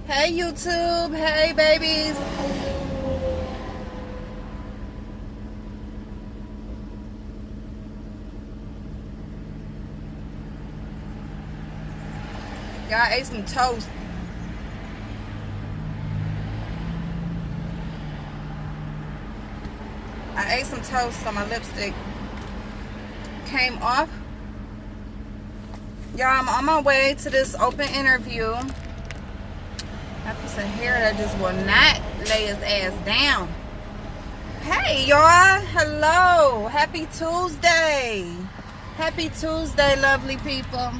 Hey YouTube, hey babies. Y'all ate some toast. I ate some toast so my lipstick came off. Y'all, I'm on my way to this open interview. That piece of hair that just will not lay his ass down. Hey y'all, hello, happy Tuesday. Happy Tuesday, lovely people.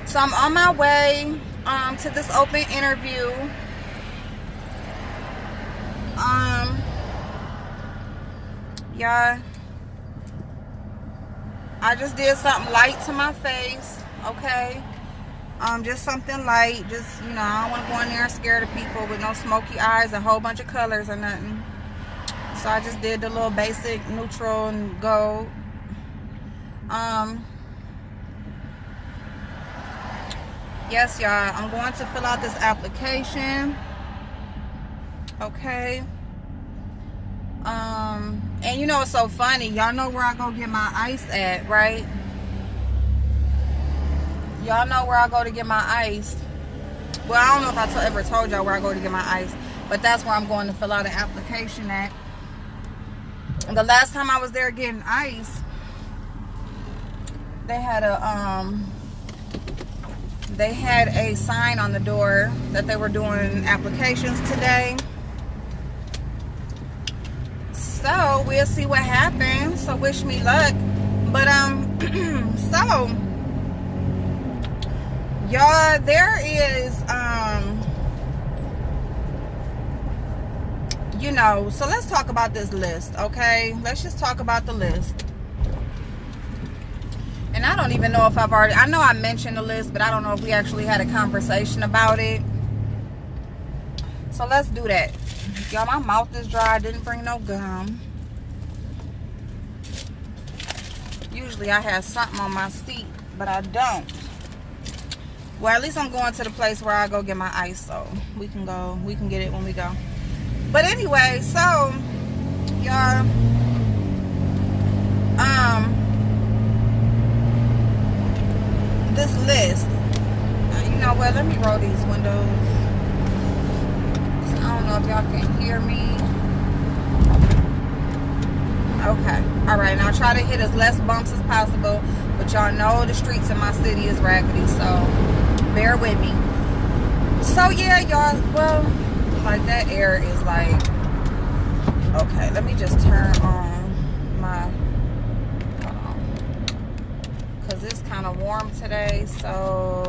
So I'm on my way to this open interview. Y'all, I just did something light to my face, okay? Just something light. Just, you know, I don't want to go in there scared of people with no smoky eyes and a whole bunch of colors or nothing. So I just did the little basic neutral and gold. Yes, y'all, I'm going to fill out this application. Okay. And you know what's so funny? Y'all know where I go get my ice at, right? Y'all know where I go to get my ice. Well, I don't know if I ever told y'all where I go to get my ice, but that's where I'm going to fill out an application at. And the last time I was there getting ice, they had a sign on the door that they were doing applications today. So we'll see what happens. So wish me luck. But so y'all, there is you know, so let's talk about this list, okay? Let's just talk about the list. And I don't even know if I know I mentioned the list, but I don't know if we actually had a conversation about it. So let's do that. Y'all, my mouth is dry. I didn't bring no gum. Usually I have something on my seat, but I don't. Well, at least I'm going to the place where I go get my ice, so we can get it when we go. But anyway, so y'all, this list, you know what, let me roll these windows. I don't know if y'all can hear me. Okay, all right, now try to hit as less bumps as possible, but y'all know the streets in my city is raggedy, so bear with me. So yeah, y'all, well, like that air is like, okay, let me just turn on my, because it's kind of warm today. So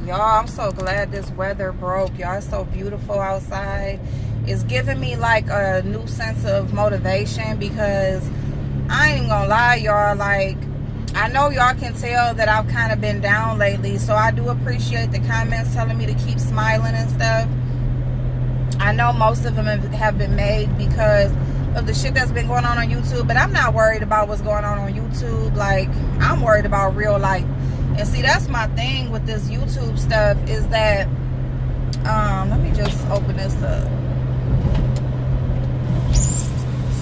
y'all, I'm so glad this weather broke. Y'all, it's so beautiful outside. It's giving me like a new sense of motivation, because I ain't gonna lie, y'all, like, I know y'all can tell that I've kind of been down lately, so I do appreciate the comments telling me to keep smiling and stuff. I know most of them have been made because of the shit that's been going on YouTube, but I'm not worried about what's going on YouTube. Like, I'm worried about real life. And see, that's my thing with this YouTube stuff, is that let me just open this up.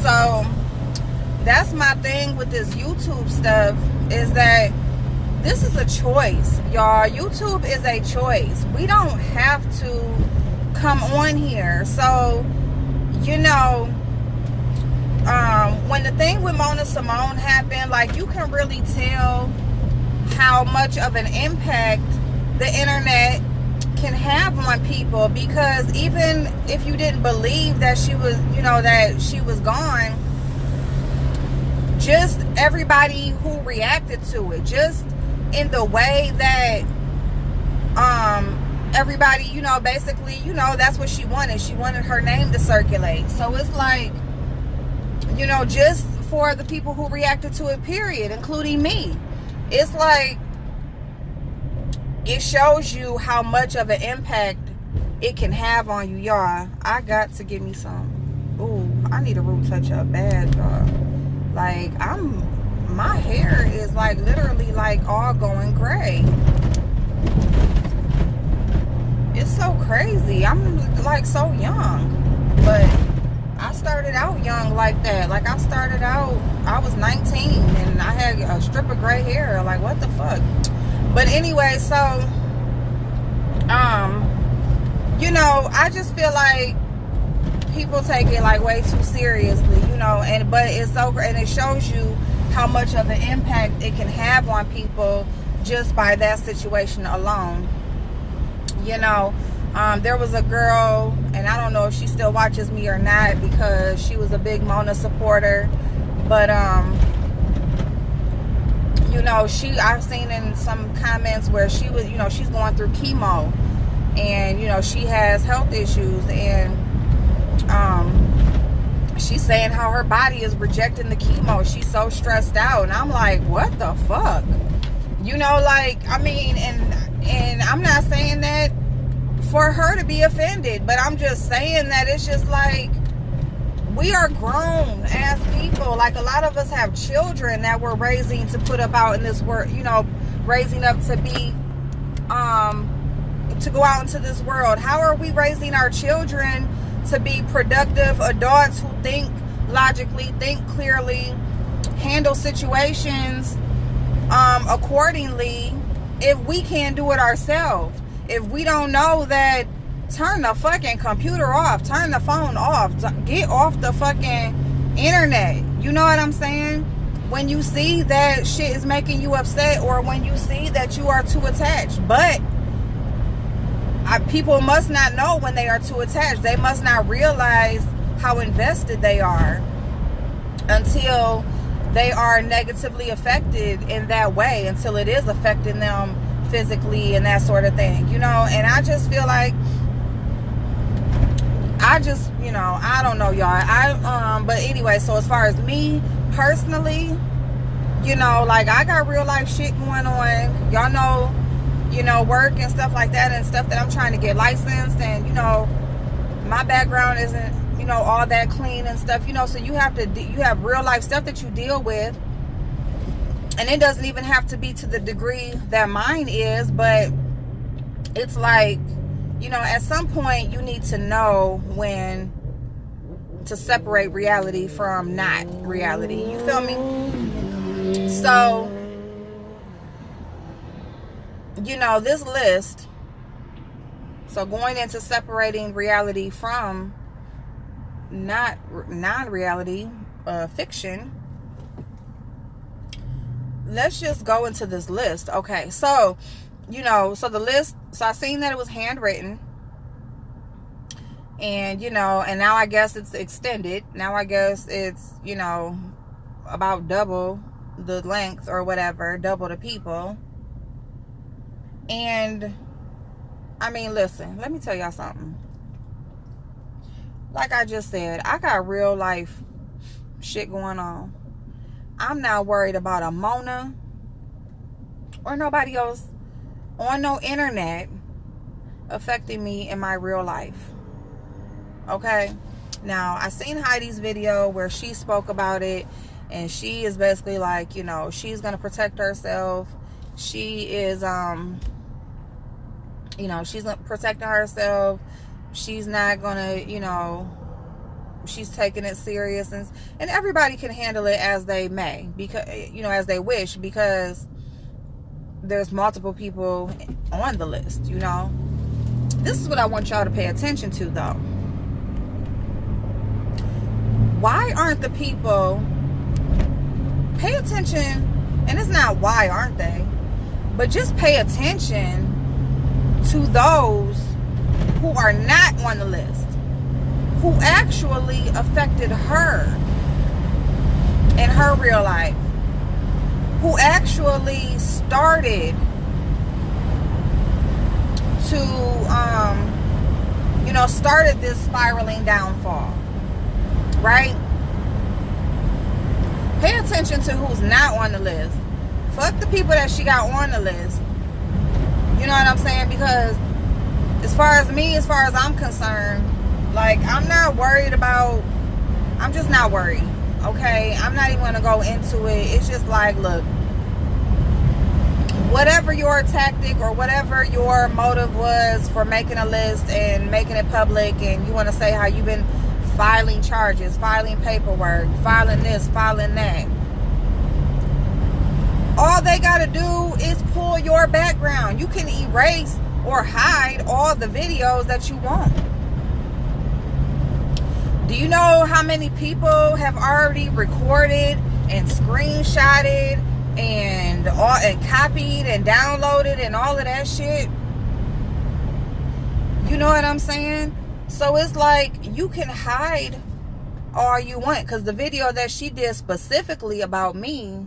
So that's my thing with this YouTube stuff, is that this is a choice, y'all. YouTube is a choice. We don't have to come on here. So, you know, when the thing with Mona Simone happened, like, you can really tell how much of an impact the internet can have on people, because even if you didn't believe that she was, you know, that she was gone, just everybody who reacted to it, just in the way that everybody, you know, basically, you know, that's what she wanted. She wanted her name to circulate. So it's like, you know, just for the people who reacted to it, period, including me, it's like, it shows you how much of an impact it can have on you, y'all. I got to give me some. Ooh, I need a root touch up bad, y'all. Like, my hair is like literally like all going gray. crazy. I'm like so young, but I started out young like that. Like I started out, I was 19 and I had a strip of gray hair. Like what the fuck? But anyway, so you know, I just feel like people take it like way too seriously, you know, but it's so, and it shows you how much of an impact it can have on people just by that situation alone. You know, there was a girl, and I don't know if she still watches me or not because she was a big Mona supporter, but you know, I've seen in some comments where she was, you know, she's going through chemo, and you know, she has health issues, and she's saying how her body is rejecting the chemo. She's so stressed out, and I'm like, what the fuck? You know, like, I mean, and I'm not saying that for her to be offended, but I'm just saying that it's just like, we are grown as people. Like, a lot of us have children that we're raising to put up out in this world, you know, raising up to be to go out into this world. How are we raising our children to be productive adults who think logically, think clearly, handle situations accordingly, if we can't do it ourselves? If we don't know that, turn the fucking computer off, turn the phone off, get off the fucking internet. You know what I'm saying? When you see that shit is making you upset, or when you see that you are too attached. But people must not know when they are too attached. They must not realize how invested they are until they are negatively affected in that way, until it is affecting them physically and that sort of thing, you know. And I just feel like, you know, I don't know, y'all. But anyway, so as far as me personally, you know, like, I got real life shit going on, y'all know, you know, work and stuff like that, and stuff that I'm trying to get licensed, and you know, my background isn't, you know, all that clean and stuff, you know, so you have real life stuff that you deal with, and it doesn't even have to be to the degree that mine is, but it's like, you know, at some point you need to know when to separate reality from not reality. You feel me? So, you know, this list, so going into separating reality from non-reality, fiction, let's just go into this list. Okay, so, you know, so the list, so I seen that it was handwritten, and, you know, and now I guess it's extended. Now I guess it's, you know, about double the length or whatever, double the people. And I mean, listen, let me tell y'all something. Like I just said, I got real life shit going on. I'm not worried about a Mona or nobody else on no internet affecting me in my real life. Okay? Now, I seen Heidi's video where she spoke about it, and she is basically like, you know, she's gonna protect herself. She is you know, she's protecting herself. She's not gonna, you know, she's taking it serious, and everybody can handle it as they may, because, you know, as they wish, because there's multiple people on the list, you know. This is what I want y'all to pay attention to, though. Why aren't the people, pay attention, and it's not why aren't they, but just pay attention to those who are not on the list, who actually affected her in her real life, who actually started to, you know, started this spiraling downfall, right? Pay attention to who's not on the list. Fuck the people that she got on the list. You know what I'm saying? Because as far as me, as far as I'm concerned, like, I'm not worried about, I'm just not worried, okay? I'm not even going to go into it. It's just like, look, whatever your tactic or whatever your motive was for making a list and making it public, and you want to say how you've been filing charges, filing paperwork, filing this, filing that, all they got to do is pull your background. You can erase or hide all the videos that you want. Do you know how many people have already recorded and screenshotted and copied and downloaded and all of that shit? You know what I'm saying? So it's like, you can hide all you want, because the video that she did specifically about me,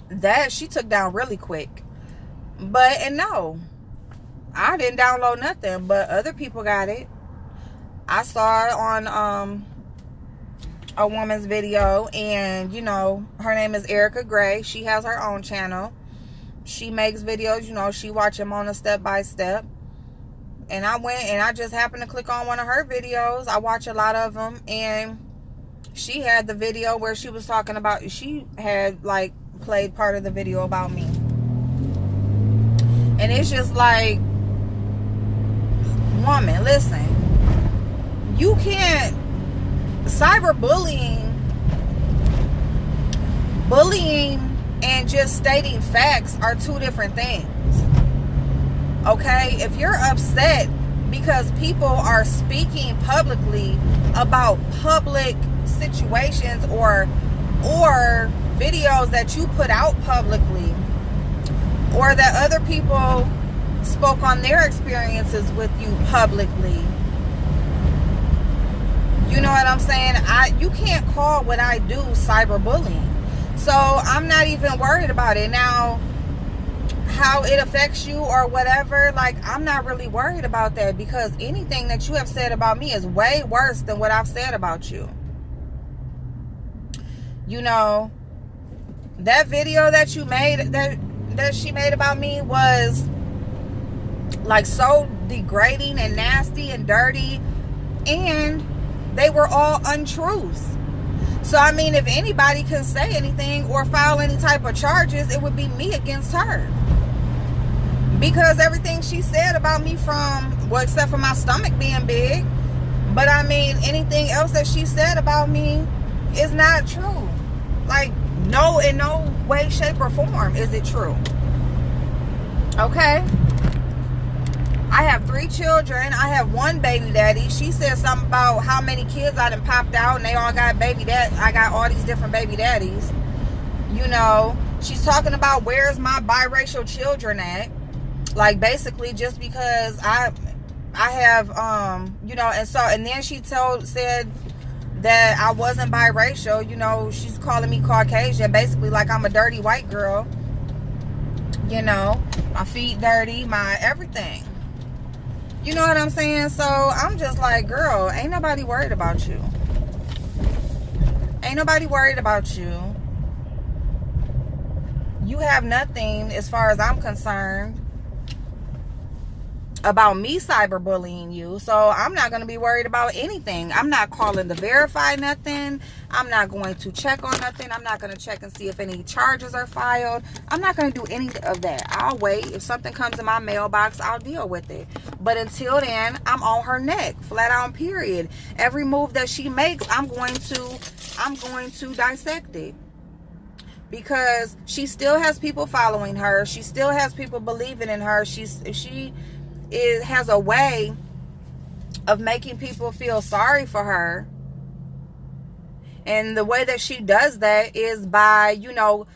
that she took down really quick. And no, I didn't download nothing, but other people got it. I saw it on a woman's video, and you know, her name is Erica Gray. She has her own channel. She makes videos, you know, she watch them on a step-by-step. And I went and I just happened to click on one of her videos. I watch a lot of them, and she had the video where she was talking about, she had like played part of the video about me. And it's just like, woman, listen, you can't, cyberbullying, bullying and just stating facts are two different things. Okay, if you're upset because people are speaking publicly about public situations or videos that you put out publicly, or that other people spoke on their experiences with you publicly, you know what I'm saying? You can't call what I do cyberbullying. So I'm not even worried about it. Now, how it affects you or whatever, like, I'm not really worried about that, because anything that you have said about me is way worse than what I've said about you. You know, that video that you made, that she made about me was like so degrading and nasty and dirty, and they were all untruths. So I mean, if anybody can say anything or file any type of charges, it would be me against her. Because everything she said about me, from, well, except for my stomach being big, but I mean, anything else that she said about me is not true. Like, no, in no way, shape, or form is it true. Okay? I have 3 children. I have 1 baby daddy. She said something about how many kids I done popped out, and they all got baby dad. I got all these different baby daddies. You know, she's talking about, where's my biracial children at? Like, basically, just because I have, you know, and then she said that I wasn't biracial. You know, she's calling me Caucasian, basically like I'm a dirty white girl. You know, my feet dirty, my everything. You know what I'm saying? So I'm just like, girl, ain't nobody worried about you. Ain't nobody worried about you. You have nothing, as far as I'm concerned, about me cyberbullying you. So I'm not going to be worried about anything. I'm not calling to verify nothing. I'm not going to check on nothing. I'm not going to check and see if any charges are filed. I'm not going to do any of that. I'll wait. If something comes in my mailbox, I'll deal with it. But until then, I'm on her neck, flat out, period. Every move that she makes, I'm going to dissect it. Because she still has people following her. She still has people believing in her. She has a way of making people feel sorry for her. And the way that she does that is by, you know,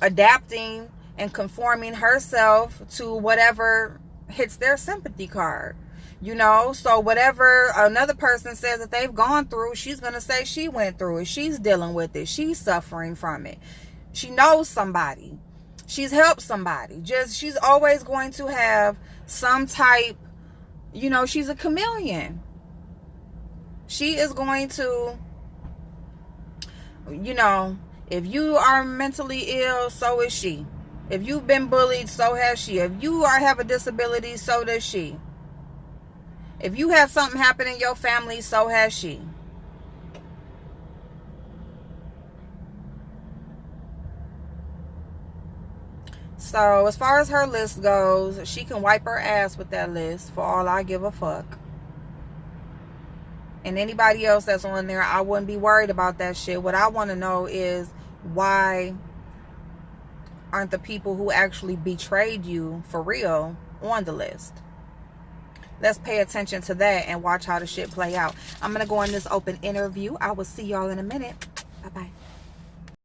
adapting and conforming herself to whatever hits their sympathy card. You know, so whatever another person says that they've gone through, she's going to say she went through it. She's dealing with it. She's suffering from it. She knows somebody. She's helped somebody. She's always going to have some type, you know, she's a chameleon. She is going to, you know, if you are mentally ill, so is she. If you've been bullied, so has she. If you have a disability, so does she. If you have something happen in your family, so has she. So as far as her list goes, she can wipe her ass with that list for all I give a fuck. And anybody else that's on there, I wouldn't be worried about that shit. What I want to know is, why aren't the people who actually betrayed you for real on the list? Let's pay attention to that and watch how the shit play out. I'm going to go on this open interview. I will see y'all in a minute. Bye-bye.